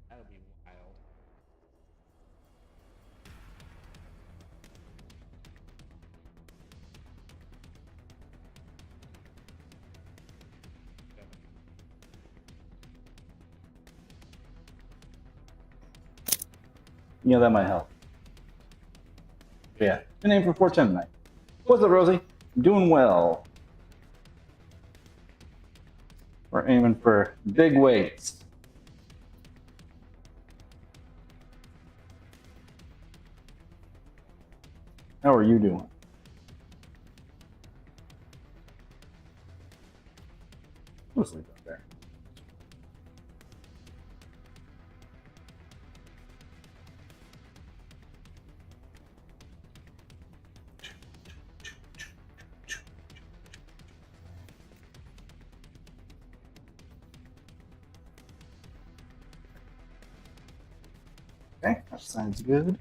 That'll be wild. You know, that might help. Yeah, been aiming for 410 tonight. What's up, Rosie? Doing well. We're aiming for big weights. How are you doing? We'll sleep up there. Okay, that sounds good.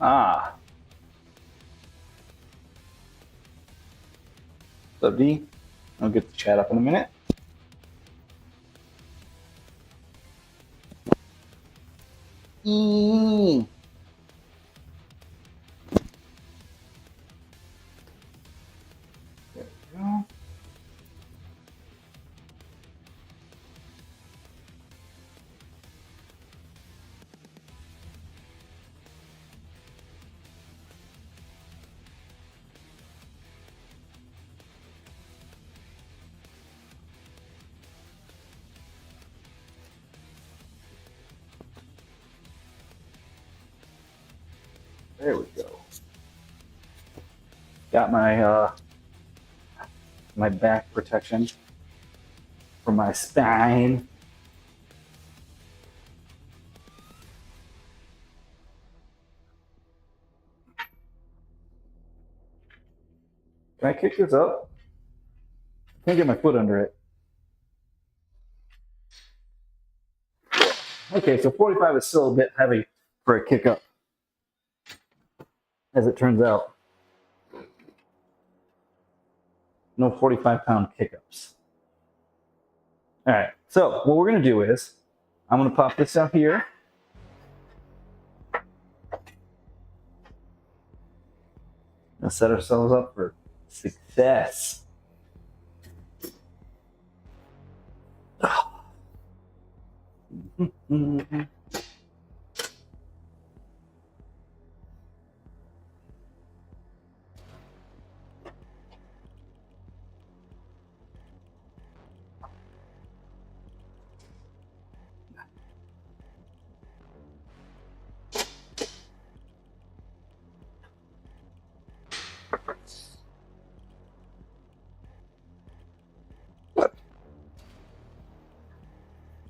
Ah. What's up, D? I'll get the chat up in a minute. There we go. There we go. Got my my back protection for my spine. Can I kick this up? Can't get my foot under it. Okay, so 45 is still a bit heavy for a kick up, as it turns out. No 45-pound kick-ups. All right, so what we're gonna do is, I'm gonna pop this out here. Let's set ourselves up for success.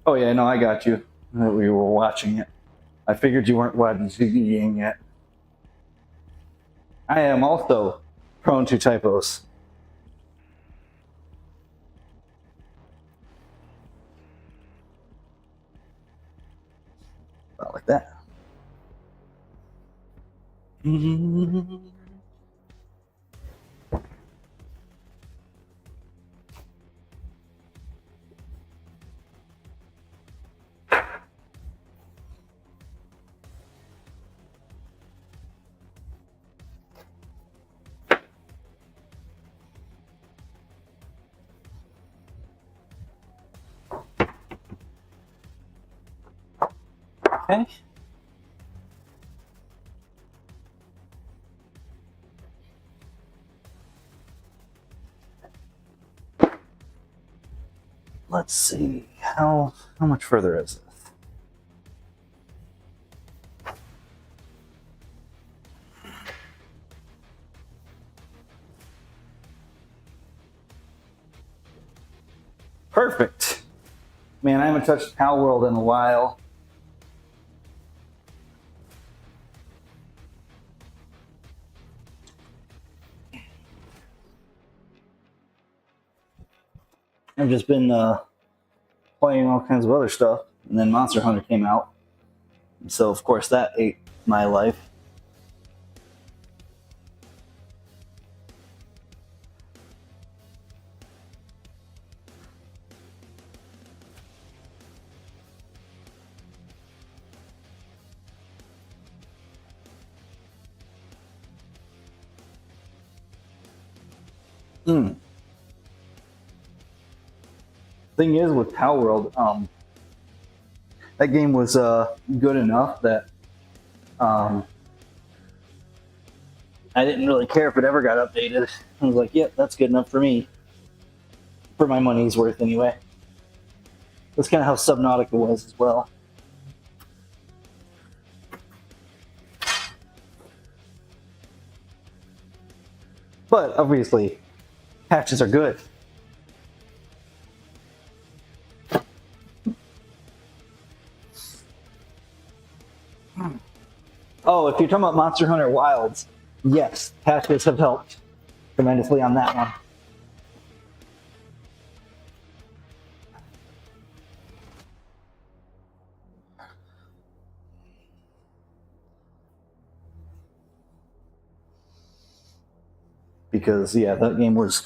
Oh yeah, no, I got you. We were watching it. I figured you weren't watching yet. I am also prone to typos. Not like that. Okay. Let's see, how much further is this? Perfect. Man, I haven't touched Pal World in a while. I've just been playing all kinds of other stuff, and then Monster Hunter came out, and so of course that ate my life. Thing is with Power World, that game was good enough that I didn't really care if it ever got updated. I was like, yep, that's good enough for me. For my money's worth, anyway. That's kind of how Subnautica was as well. But obviously, patches are good. Oh, if you're talking about Monster Hunter Wilds, yes, patches have helped tremendously on that one. Because yeah, that game was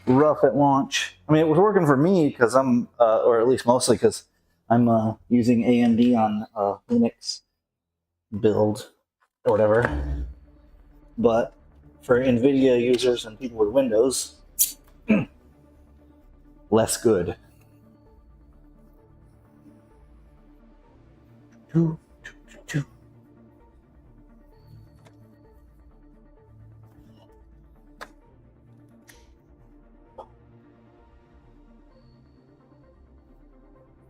rough at launch. I mean, it was working for me because I'm, or at least mostly because I'm using AMD on Linux build or whatever. But for NVIDIA users and people with Windows, less good.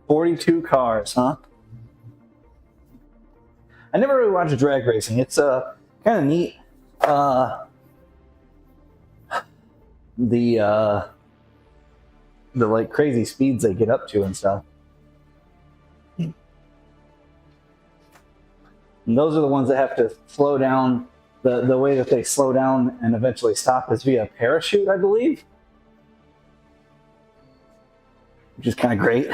42 cars, huh? I never really watched drag racing. It's kind of neat. The like crazy speeds they get up to and stuff. And those are the ones that have to slow down. The way that they slow down and eventually stop is via parachute, I believe, which is kind of great.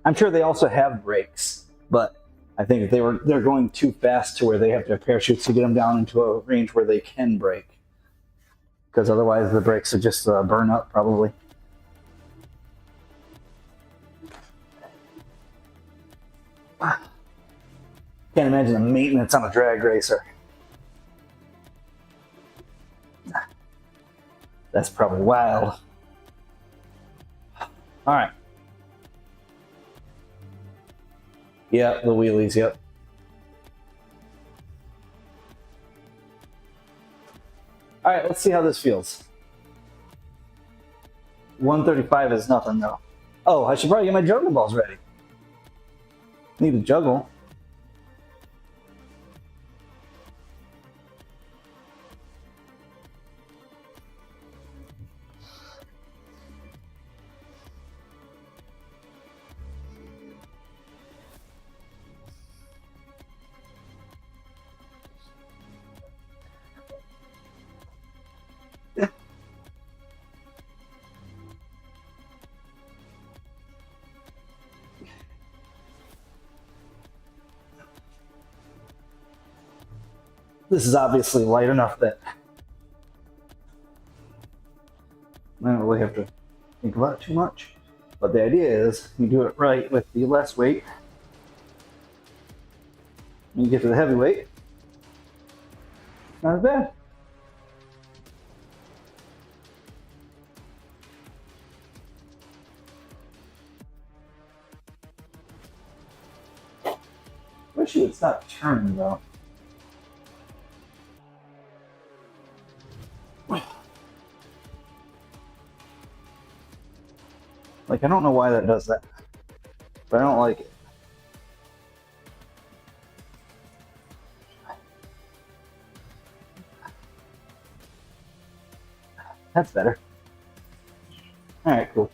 I'm sure they also have brakes, but I think they're going too fast to where they have to have parachutes to get them down into a range where they can brake, because otherwise the brakes would just burn up probably. Can't imagine the maintenance on a drag racer. That's probably wild. All right. Yeah, the wheelies, yep. All right, let's see how this feels. 135 is nothing, though. Oh, I should probably get my juggle balls ready. Need to juggle. This is obviously light enough that I don't really have to think about it too much. But the idea is you do it right with the less weight. When you get to the heavy weight, not as bad. Wish you would stop turning though. Like, I don't know why that does that, but I don't like it. That's better. All right, cool.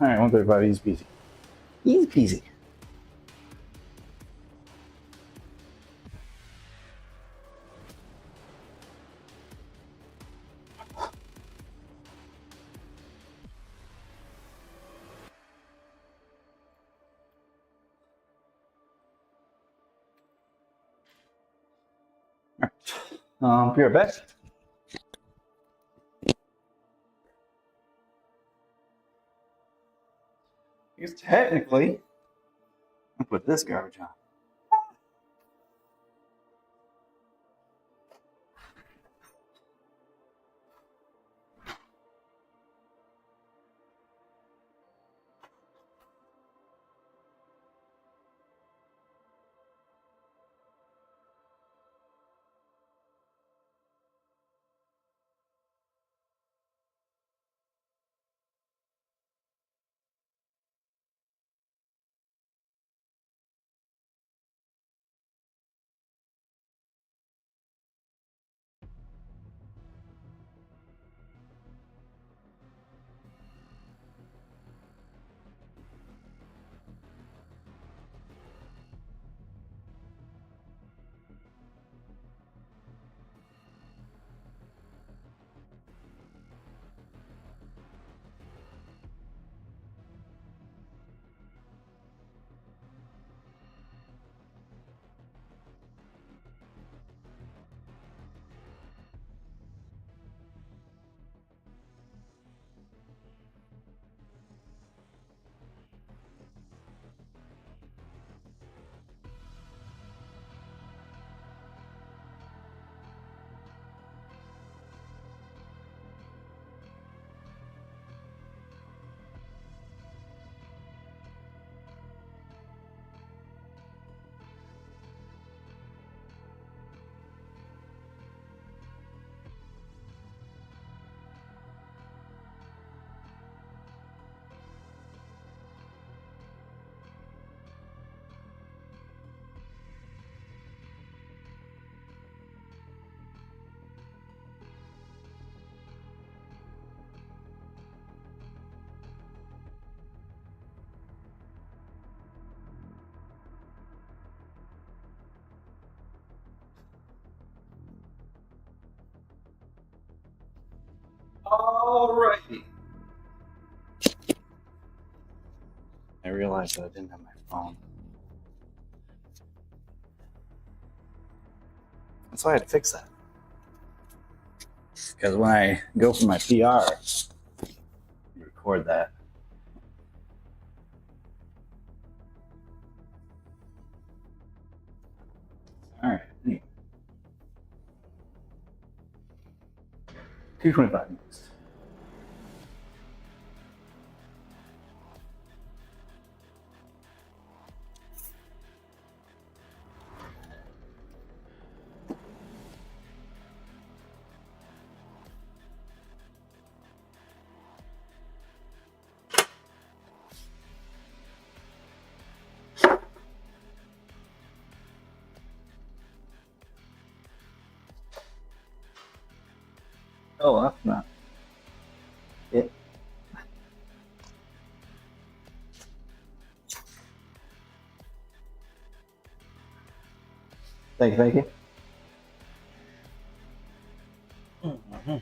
All right, 135, easy peasy. Easy peasy. Be right back. Because technically, I'll put this garbage on. Alrighty. I realized that I didn't have my phone. That's why I had to fix that. Because when I go for my PR, record that. Alright. 225 next. Oh, that's not it. Thank you, thank you. Mm-hmm.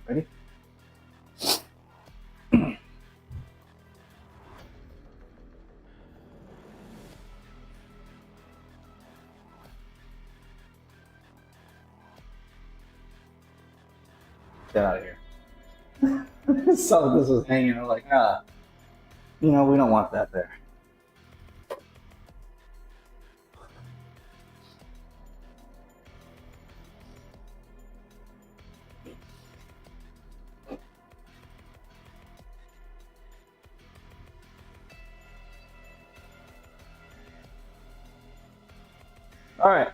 Ready? Get out of here. So this was hanging. I'm like, you know, we don't want that there. All right.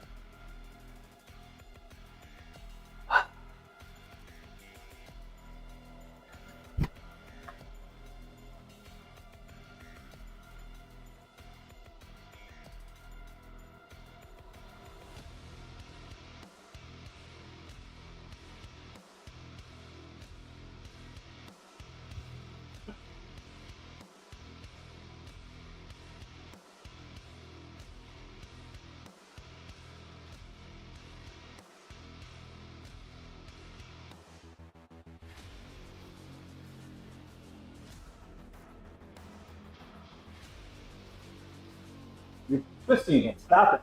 You're twisting it. Stop it.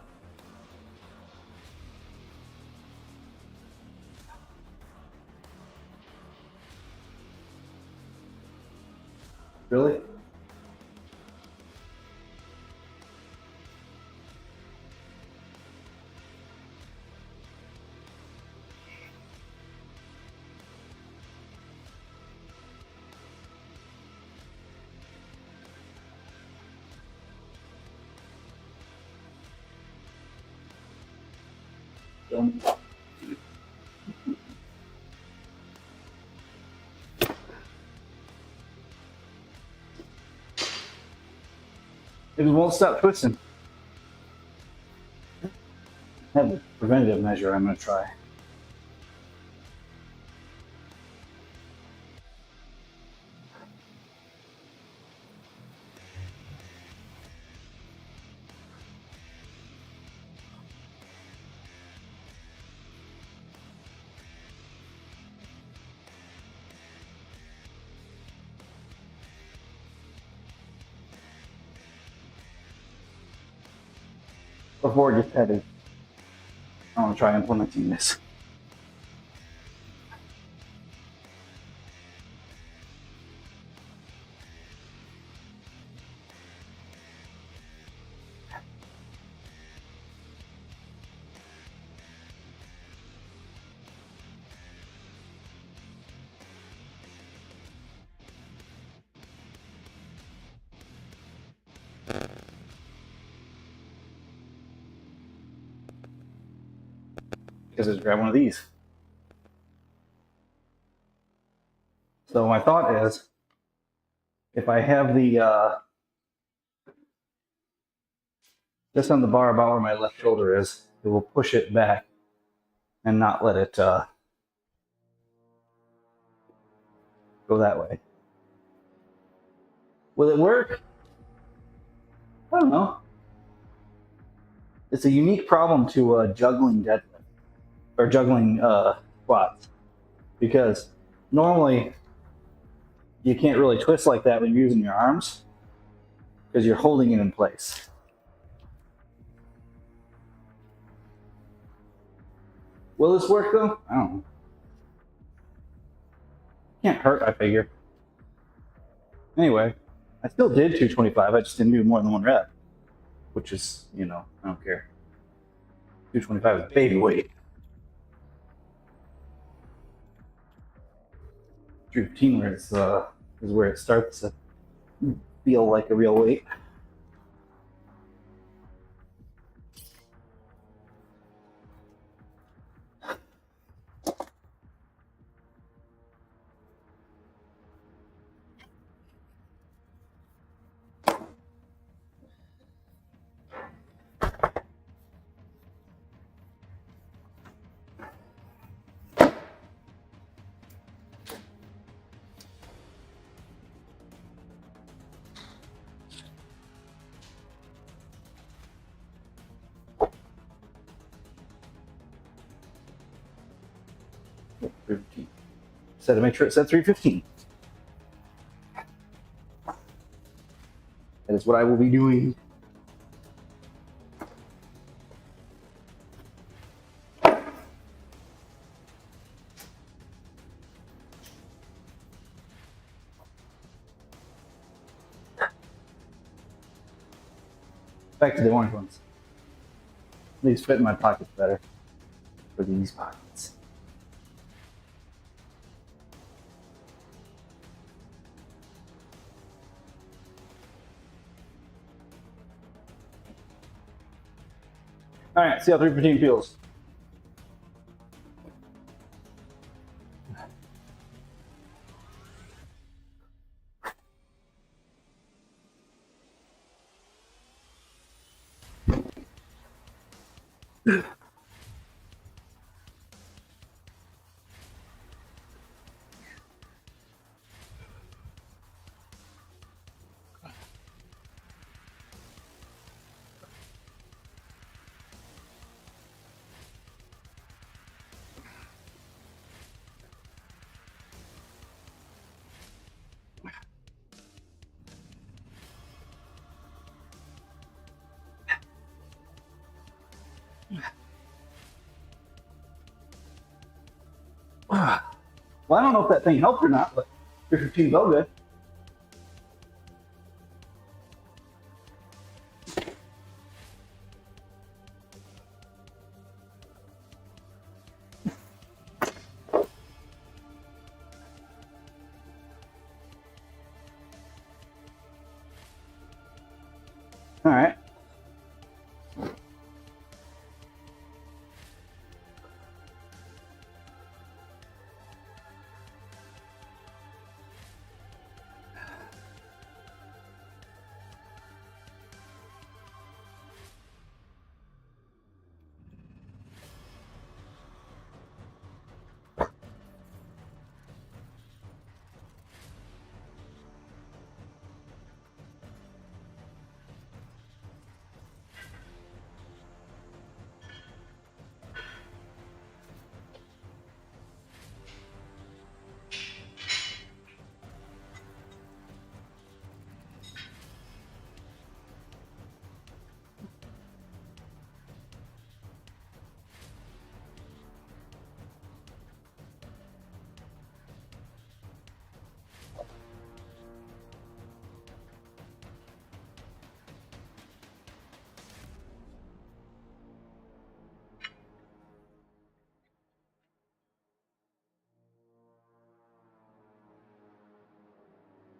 Really? It won't stop twisting. I have a preventative measure I'm going to try. Before it gets heavy, I want to try implementing this. Because just grab one of these. So my thought is, if I have the this on the bar about where my left shoulder is, it will push it back and not let it go that way. Will it work? I don't know. It's a unique problem to juggling deadlift or juggling squats, because normally you can't really twist like that when you're using your arms because you're holding it in place. Will this work though? I don't know. Can't hurt, I figure. Anyway, I still did 225. I just didn't do more than one rep, which is, you know, I don't care. 225 is baby weight. 315 is where it starts to feel like a real weight. Set to make sure it said 315. That is what I will be doing. Back to the orange ones. These fit in my pockets better for these pockets. All right, see how 315 feels. Well, I don't know if that thing helped or not, but 315 felt good. All right.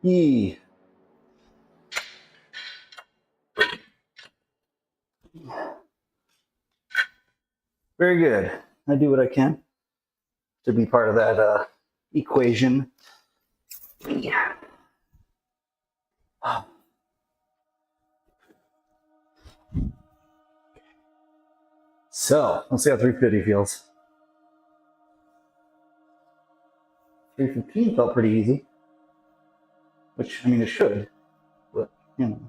Yee. Very good. I do what I can to be part of that equation. Yeah. So let's see how 350 feels. 315 felt pretty easy, which I mean it should, but you know.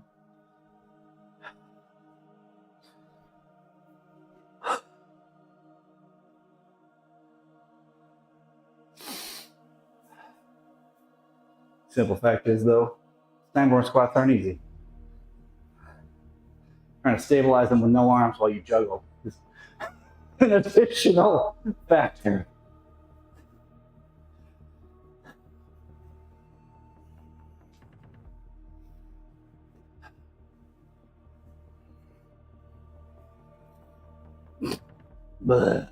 Simple fact is though, Sanborn squats aren't easy. Trying to stabilize them with no arms while you juggle is an additional factor. But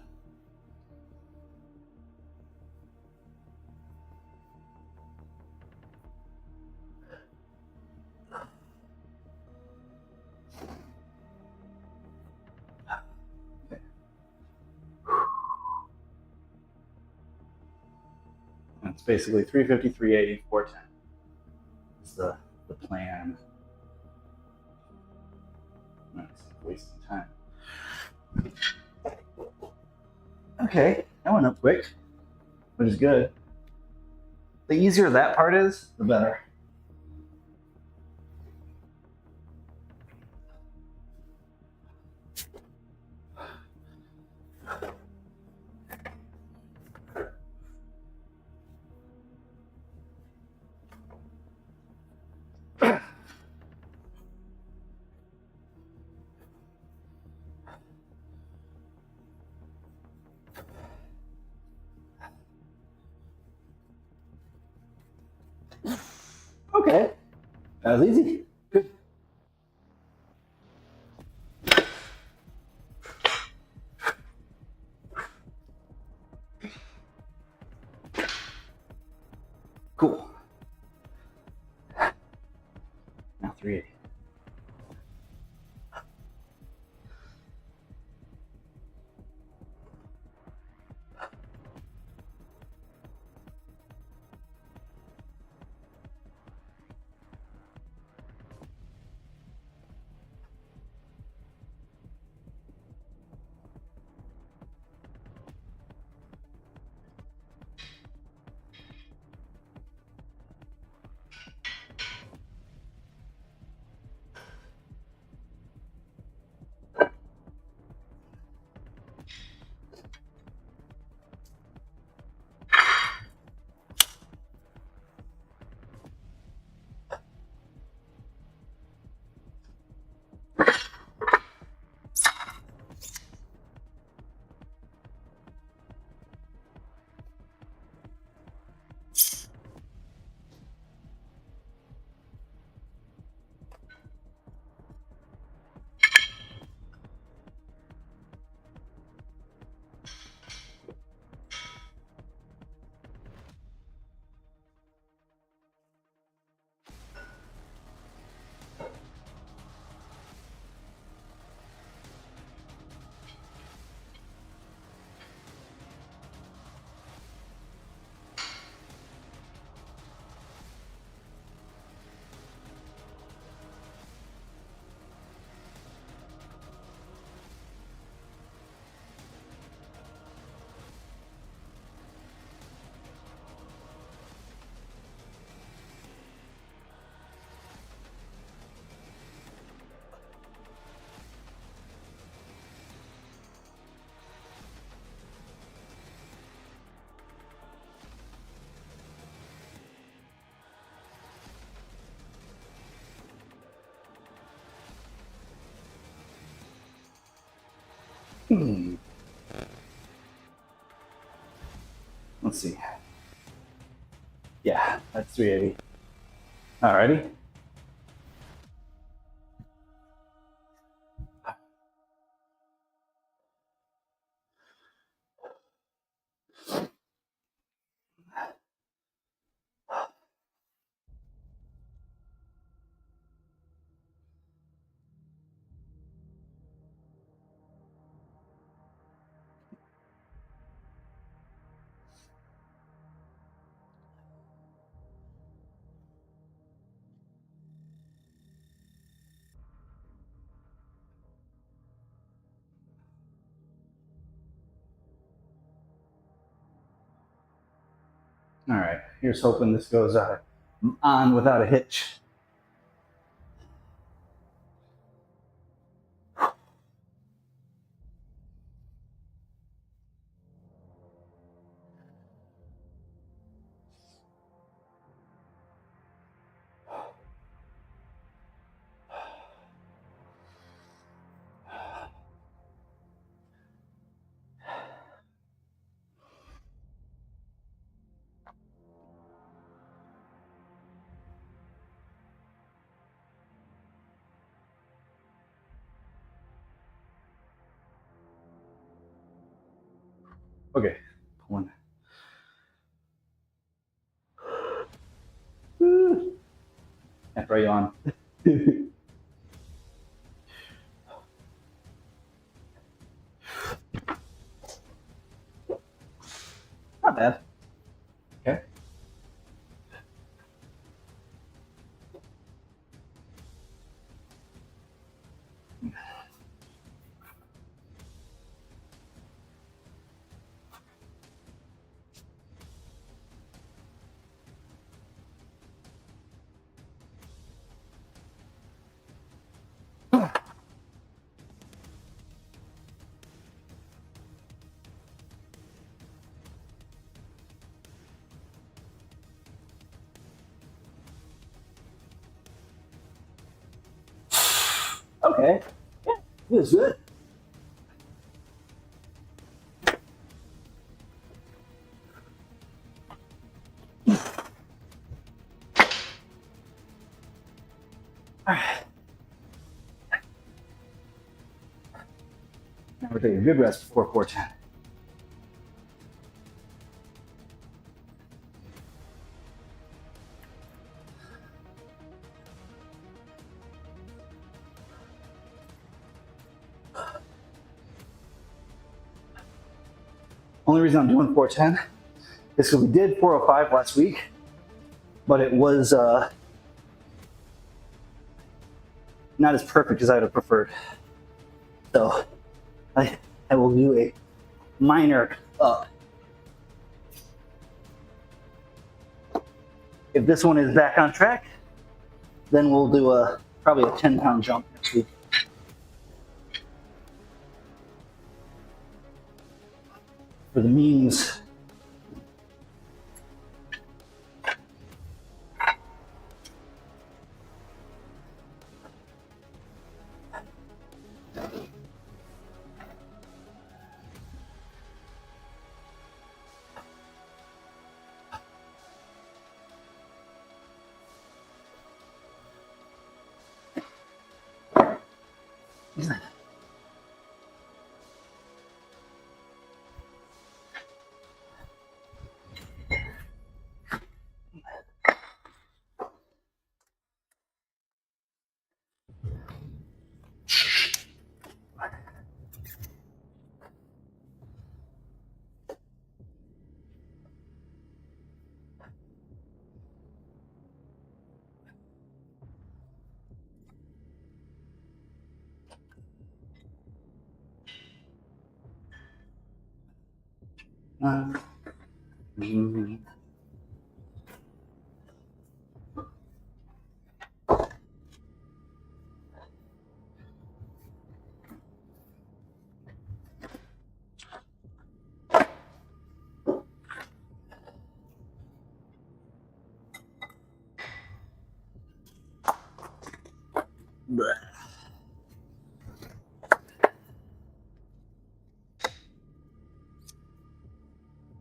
it's basically 350, 380, 410. It's the plan. That's wasting time. Okay, that went up quick, which is good. The easier that part is, the better. Okay, that was easy. Good. Cool. Now 380. Let's see. Yeah, that's 380. Alrighty. All right, here's hoping this goes on without a hitch. Okay, one. After I yawn. Not bad. Okay. Okay. Yeah, this is good. All right. Now we're taking a good rest before 410. Only reason I'm doing 410 is because we did 405 last week, but it was not as perfect as I would have preferred. So I will do a minor up. If this one is back on track, then we'll do probably a 10-pound jump next week. For the memes.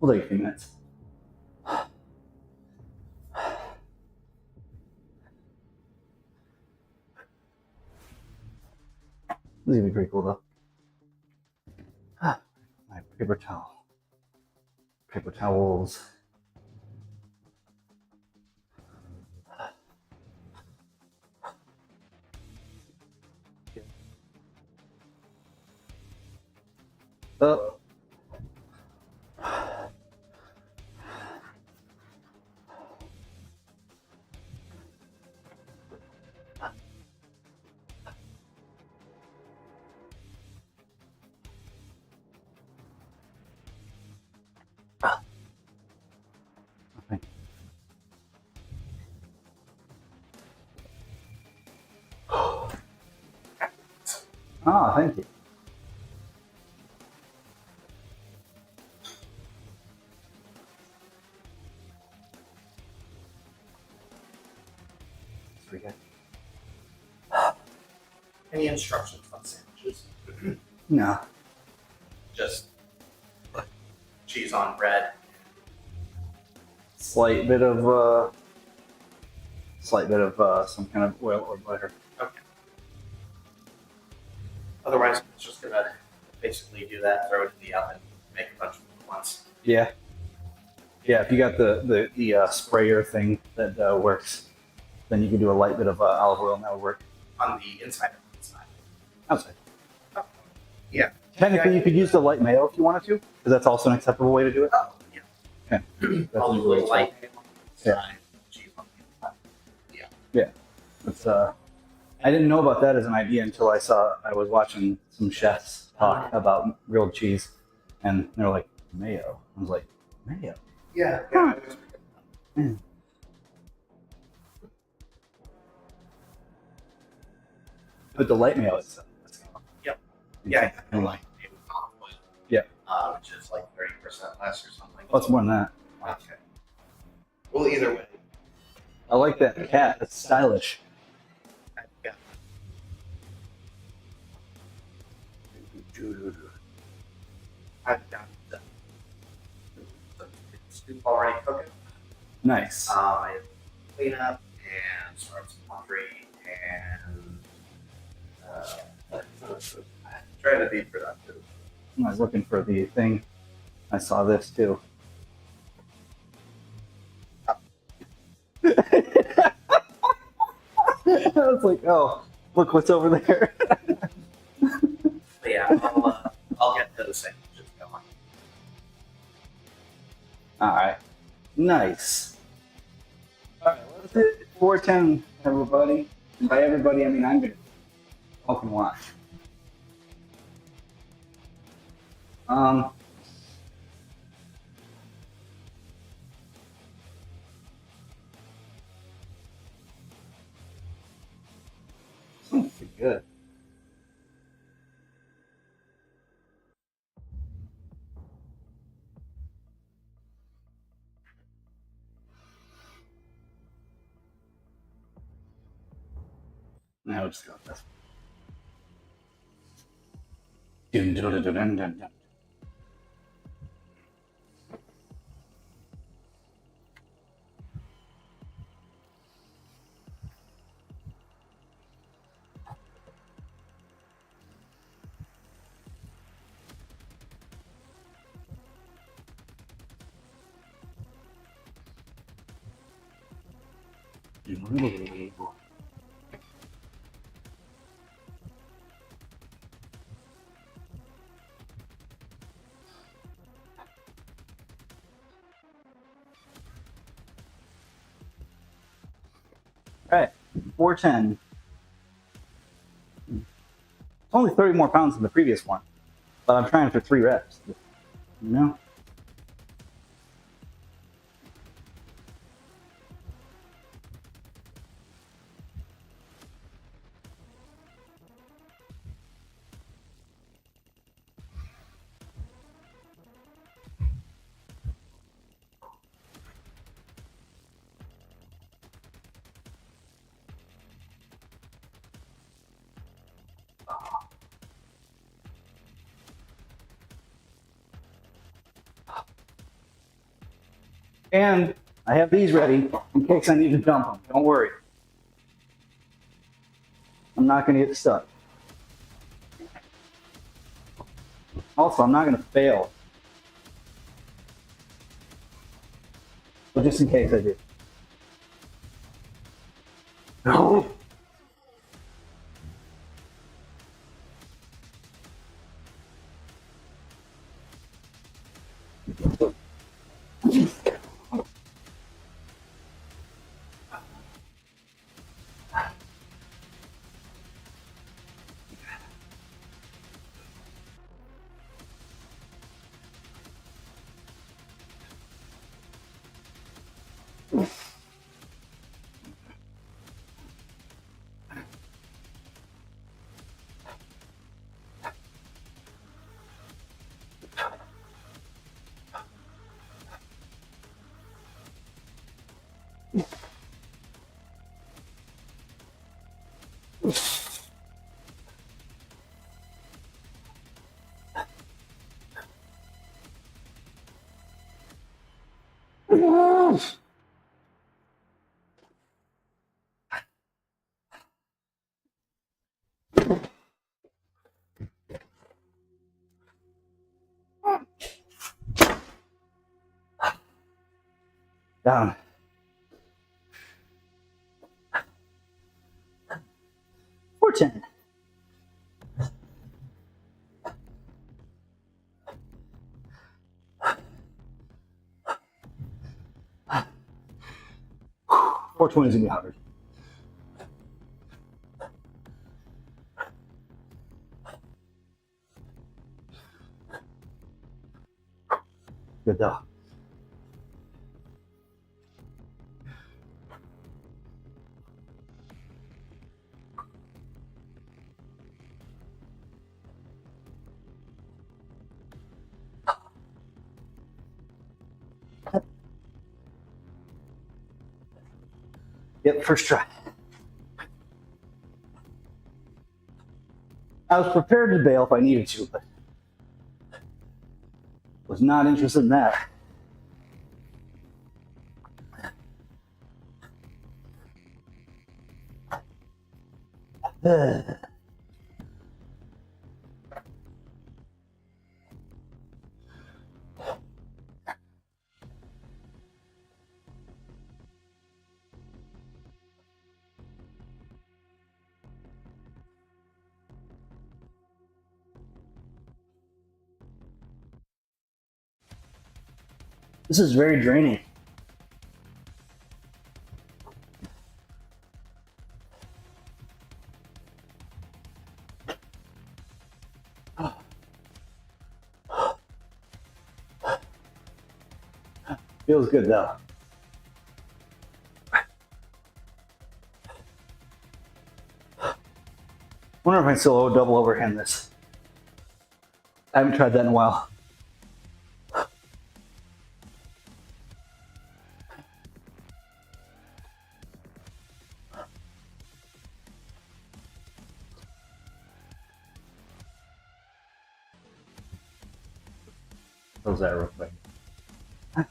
We'll take a few minutes. This is gonna be pretty cool though. My paper towel. Paper towels. Oh. Okay. Ah, thank you. That's pretty good. Any instructions on sandwiches? No. Just cheese on bread. Slight bit of some kind of oil or butter. Okay. Otherwise, it's just gonna basically do that, throw it in the oven, make a bunch of them at once. Yeah. Yeah, if you got the sprayer thing that works, then you can do a light bit of olive oil and that would work. On the inside or outside? Outside. Oh. Yeah. Technically, you could use the light mayo if you wanted to, because that's also an acceptable way to do it. Oh, yeah. Okay. That's I'll do a usually little light on the Yeah. side, cheese on the inside. Yeah. It's I didn't know about that as an idea until I was watching some chefs talk about grilled cheese, and they're like mayo. I was like, mayo. Yeah. Huh. But the light mayo is. Yep. Yeah. I like. Maybe olive oil. Yeah. Which is like 30% less or something. Oh, it's more than that. Okay. Well, either way. I like that cat. It's stylish. Yeah. I've got the soup already cooking. Nice. I have clean up and start some laundry and trying to be productive. I was looking for the thing. I saw this too. I was like, oh, look what's over there. But yeah, I'll get those sandwiches going. All right. Nice. All right, let's hit 410, everybody. And by everybody, I mean I'm going to open watch. Sounds pretty good. Now we'll just go with this. Dun, dun, dun, dun, dun, dun. All right, 410. It's only 30 more pounds than the previous one, but I'm trying for 3 reps. You know? And I have these ready in case I need to dump them. Don't worry. I'm not going to get stuck. Also, I'm not going to fail. But just in case I do. No. Down. 410. $420 is gonna be hard. Good though. Yep, first try. I was prepared to bail if I needed to, but was not interested in that. This is very draining. Feels good though. Wonder if I can still double overhand this. I haven't tried that in a while. Close that real quick. I'm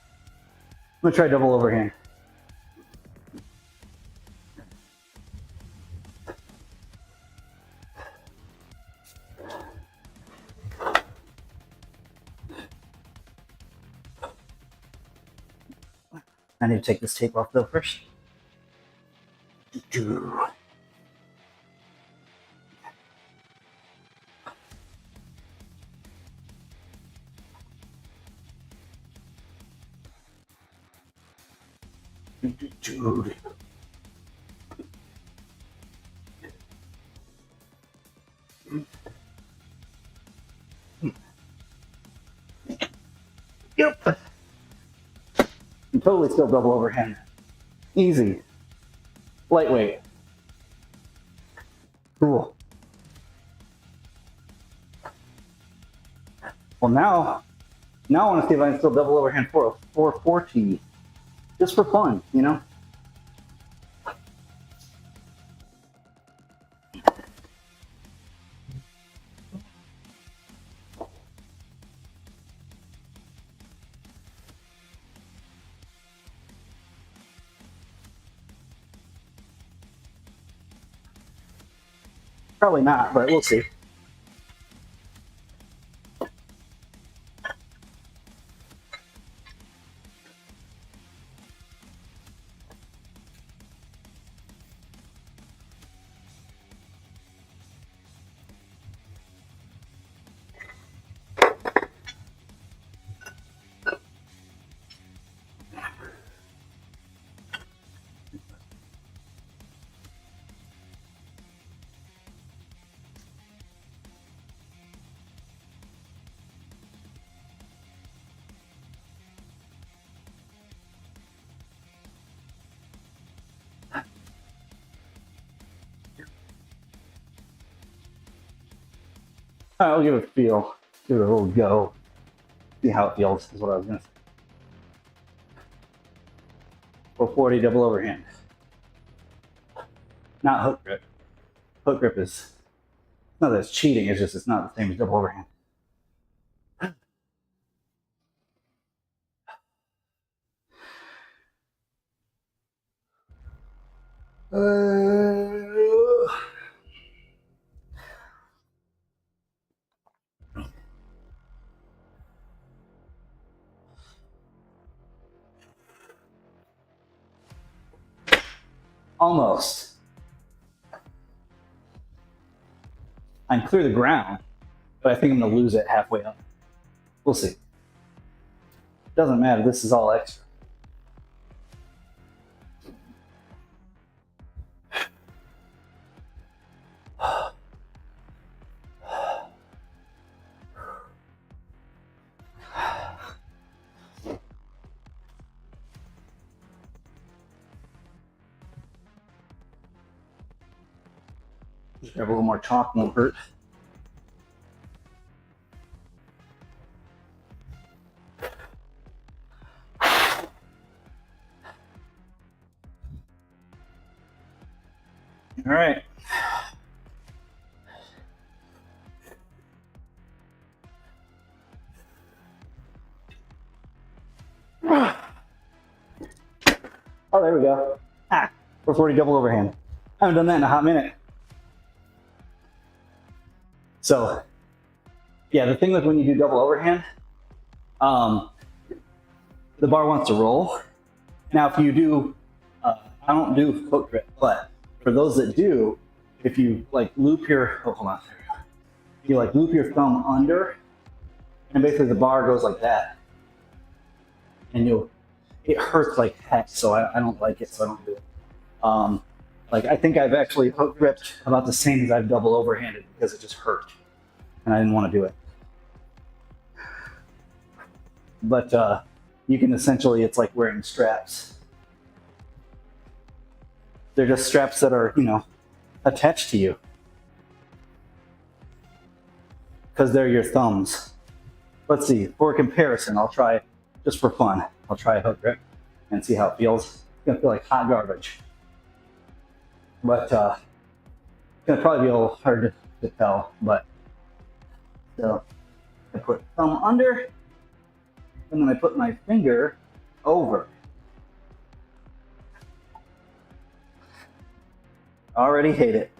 gonna try double overhand. I need to take this tape off though first. Dude. Yep. I'm totally still double overhand. Easy. Lightweight. Cool. Well, now I want to see if I can still double overhand 440. Just for fun, you know? Probably not, but we'll see. I'll give it a feel, give it a little go, see how it feels, is what I was going to say. 440 double overhand. Not hook grip. Hook grip is, not that it's cheating, it's just it's not the same as double overhand. Almost. I can clear the ground, but I think I'm going to lose it halfway up. We'll see. Doesn't matter. This is all extra. Just grab a little more chalk, won't hurt. All right. Oh, there we go. 440 double overhand. I haven't done that in a hot minute. So, yeah, the thing with when you do double overhand, the bar wants to roll. Now, if you do, I don't do hook grip, but for those that do, if you like loop your, oh, hold on, there we go. You like loop your thumb under, and basically the bar goes like that, and it hurts like heck, so I don't like it, so I don't do it. Like I think I've actually hook gripped about the same as I've double overhanded because it just hurt, and I didn't want to do it. But you can essentially, it's like wearing straps. They're just straps that are, attached to you because they're your thumbs. Let's see, for comparison, I'll try, just for fun, I'll try a hook grip and see how it feels. It's gonna feel like hot garbage. But it's gonna probably be a little hard to tell, but so I put thumb under, and then I put my finger over. Already hate it.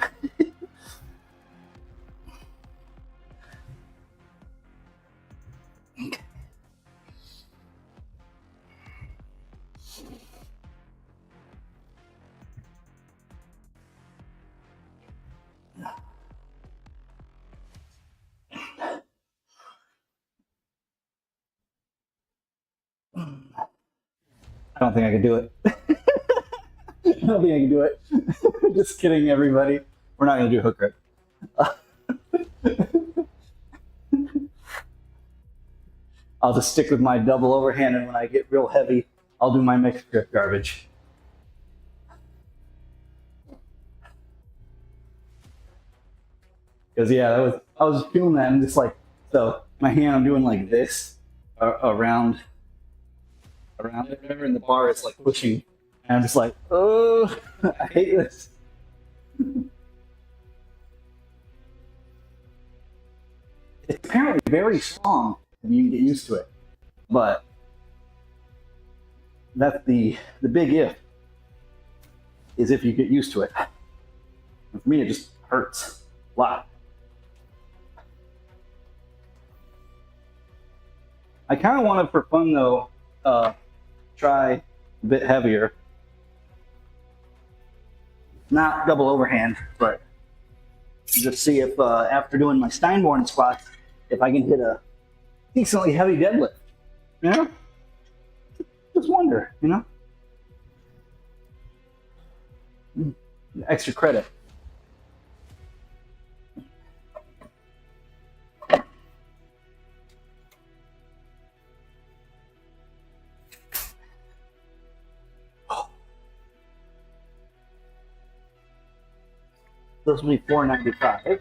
I don't think I can do it. I don't think I can do it. Just kidding, everybody. We're not going to do hook grip. I'll just stick with my double overhand, and when I get real heavy, I'll do my mixed grip garbage. Because yeah, I was feeling that, and just like, so my hand, I'm doing like this around it, whatever, and the bar is like pushing, and I'm just like, oh, I hate this. It's apparently very strong, and you can get used to it, but that's the big if, is if you get used to it. And for me, it just hurts. lot. I kind of want to, for fun though, try a bit heavier. Not double overhand, but just see if after doing my Steinborn squats, if I can hit a decently heavy deadlift. You know? Just wonder, you know? Extra credit. This will be $4.95.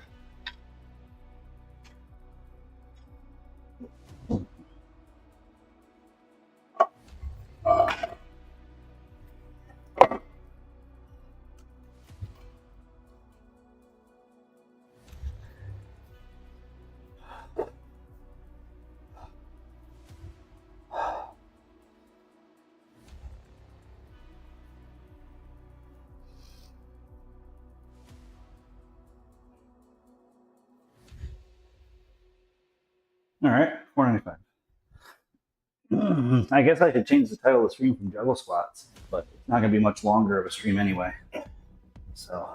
All right, $4.95. I guess I could change the title of the stream from Juggle Squats, but it's not going to be much longer of a stream anyway. So.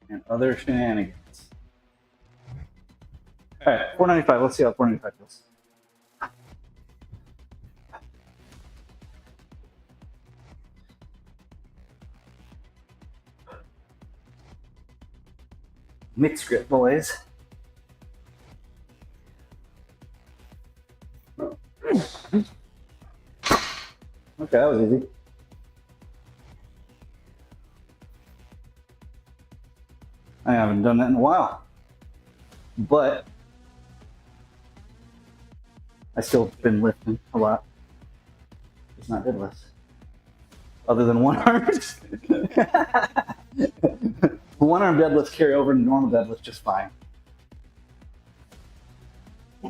And other shenanigans. All right, $4.95. Let's see how $4.95 feels. Mixed grip, boys. Okay, that was easy. I haven't done that in a while, but I still been lifting a lot. It's not deadlifts, other than one arm. One arm deadlifts carry over to normal deadlifts just fine.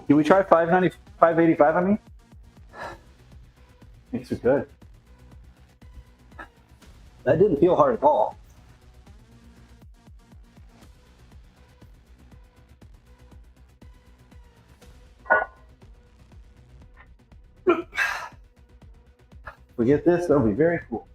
Can we try 585 on me? Makes it good. That didn't feel hard at all. If we get this, that'll be very cool.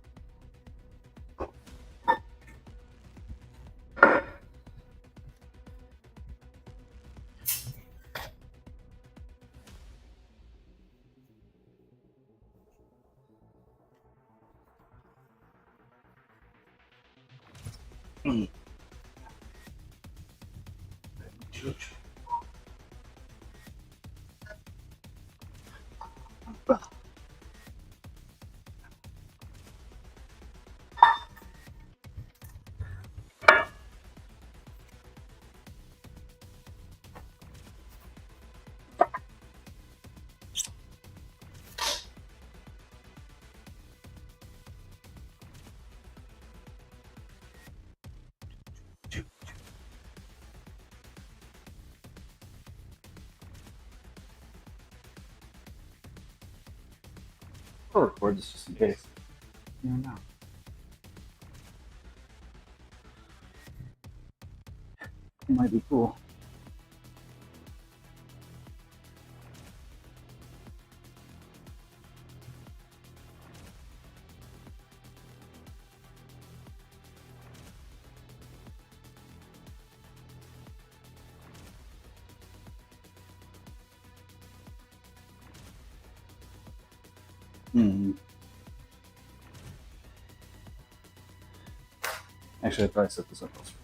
I'll record this just in case. You don't know. It might be cool. Actually, I'd probably set this up elsewhere.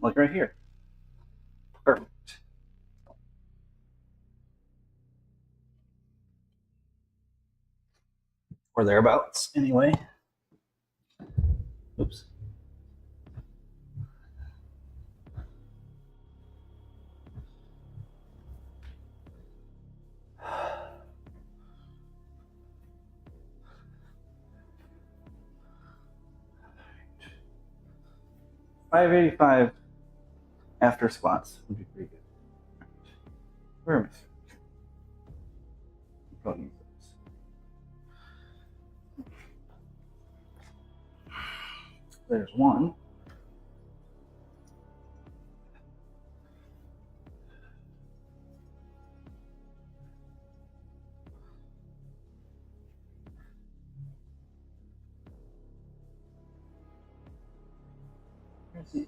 Like right here. Perfect. Or thereabouts, anyway. Oops. $585 after squats would be pretty good. Where am I? Probably use those. There's one. Where's the...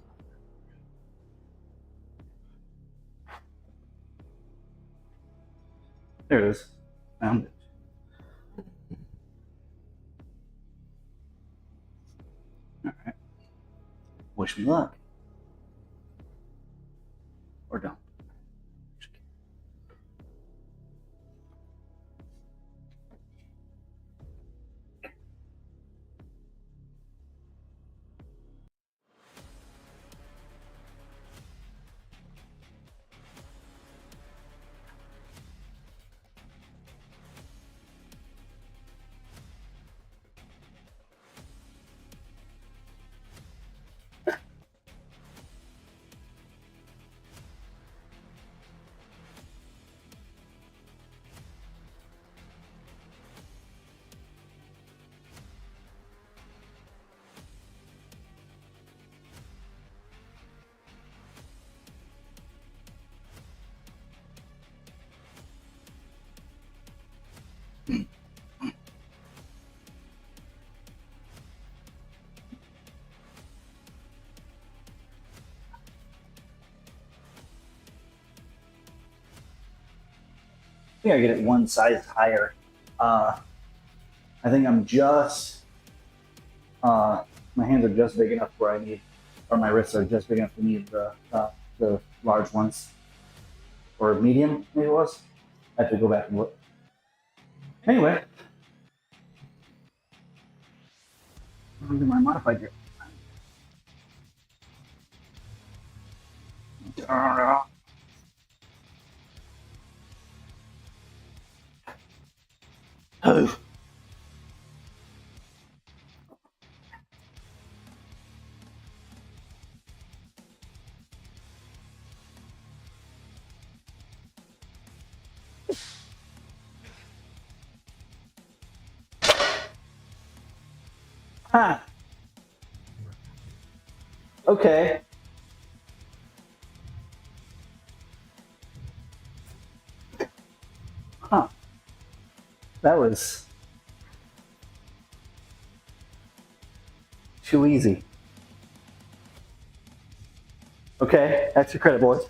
There it is. Found it. All right. Wish me luck. Or don't. I think I get it one size higher. I think I'm just, my hands are just big enough where I need, or my wrists are just big enough to need the large ones. Or medium, maybe it was. I have to go back and look. Anyway. Look at my modified grip. Oh. Huh. Okay. Huh. That was too easy. Okay, that's your credit, boys.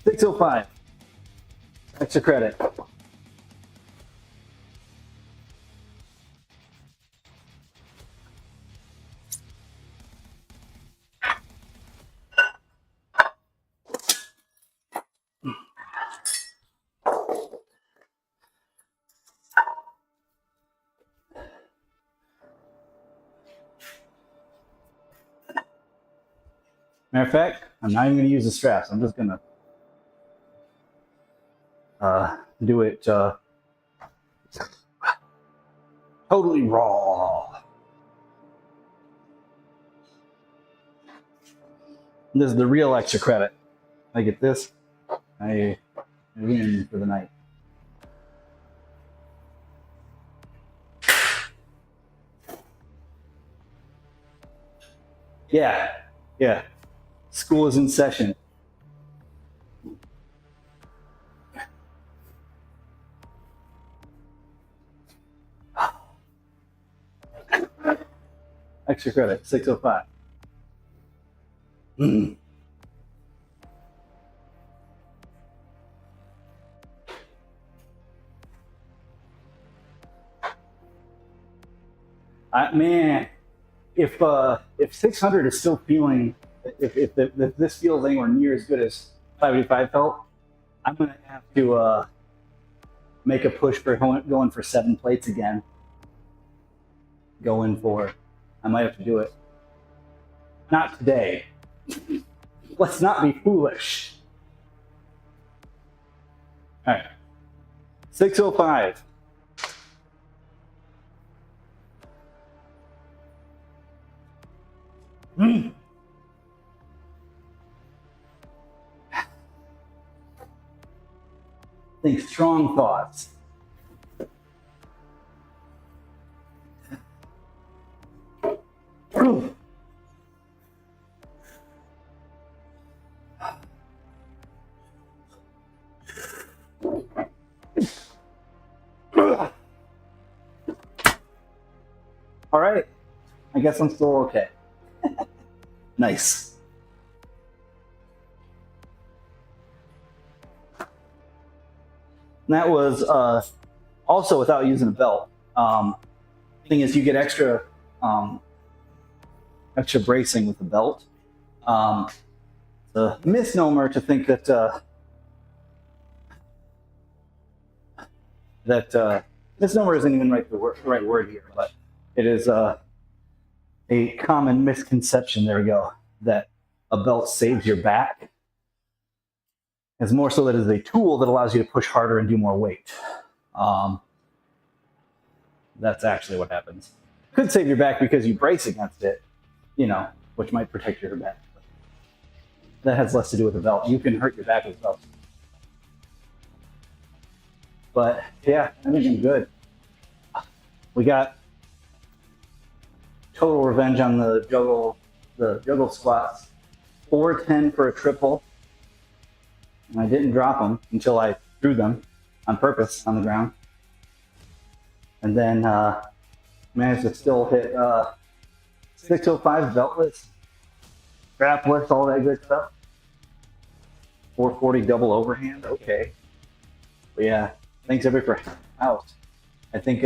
$605. Extra credit. Matter of fact, I'm not even going to use the straps. I'm just going to do it totally raw. This is the real extra credit. I get this, I win for the night. Yeah, yeah. School is in session. Extra credit, 605. Man, if 600 is still feeling, if this feels anywhere near as good as 585 felt, I'm gonna have to make a push for going for 7 plates again. I might have to do it. Not today. Let's not be foolish. All right. 605. Think strong thoughts. All right. I guess I'm still okay. Nice. And that was also without using a belt. Thing is, you get extra bracing with the belt. The misnomer to think that misnomer isn't even the right word here, but it is a common misconception. There we go. That a belt saves your back. It's more so that it is a tool that allows you to push harder and do more weight. That's actually what happens. Could save your back because you brace against it, which might protect your back. That has less to do with the belt. You can hurt your back with a belt. But yeah, everything's good. We got total revenge on the juggle squats. 410 for a triple. And I didn't drop them until I threw them on purpose on the ground. And then managed to still hit 605 beltless, strapless, all that good stuff. 440 double overhand, okay. But yeah, thanks everybody for out. I think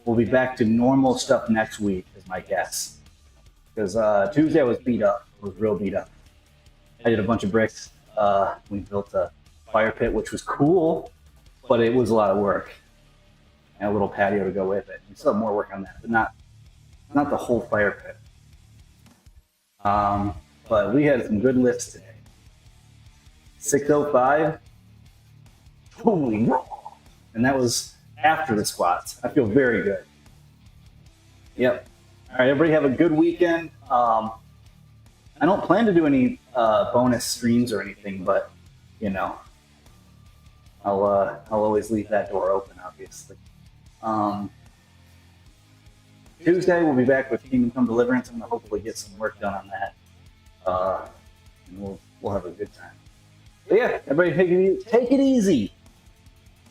we'll be back to normal stuff next week is my guess. Because Tuesday I was beat up, I was real beat up. I did a bunch of bricks. We built a fire pit, which was cool, but it was a lot of work. And a little patio to go with it. We still have more work on that, but not the whole fire pit. But we had some good lifts today. 605, holy, and that was after the squats. I feel very good. Yep. All right, everybody have a good weekend. I don't plan to do any bonus streams or anything, but I'll always leave that door open, obviously. Tuesday we'll be back with Kingdom Come Deliverance. I'm gonna hopefully get some work done on that, and we'll have a good time. But yeah, everybody take it easy.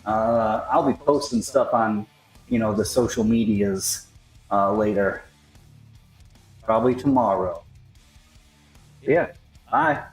I'll be posting stuff on the social medias later, probably tomorrow. Yeah, bye.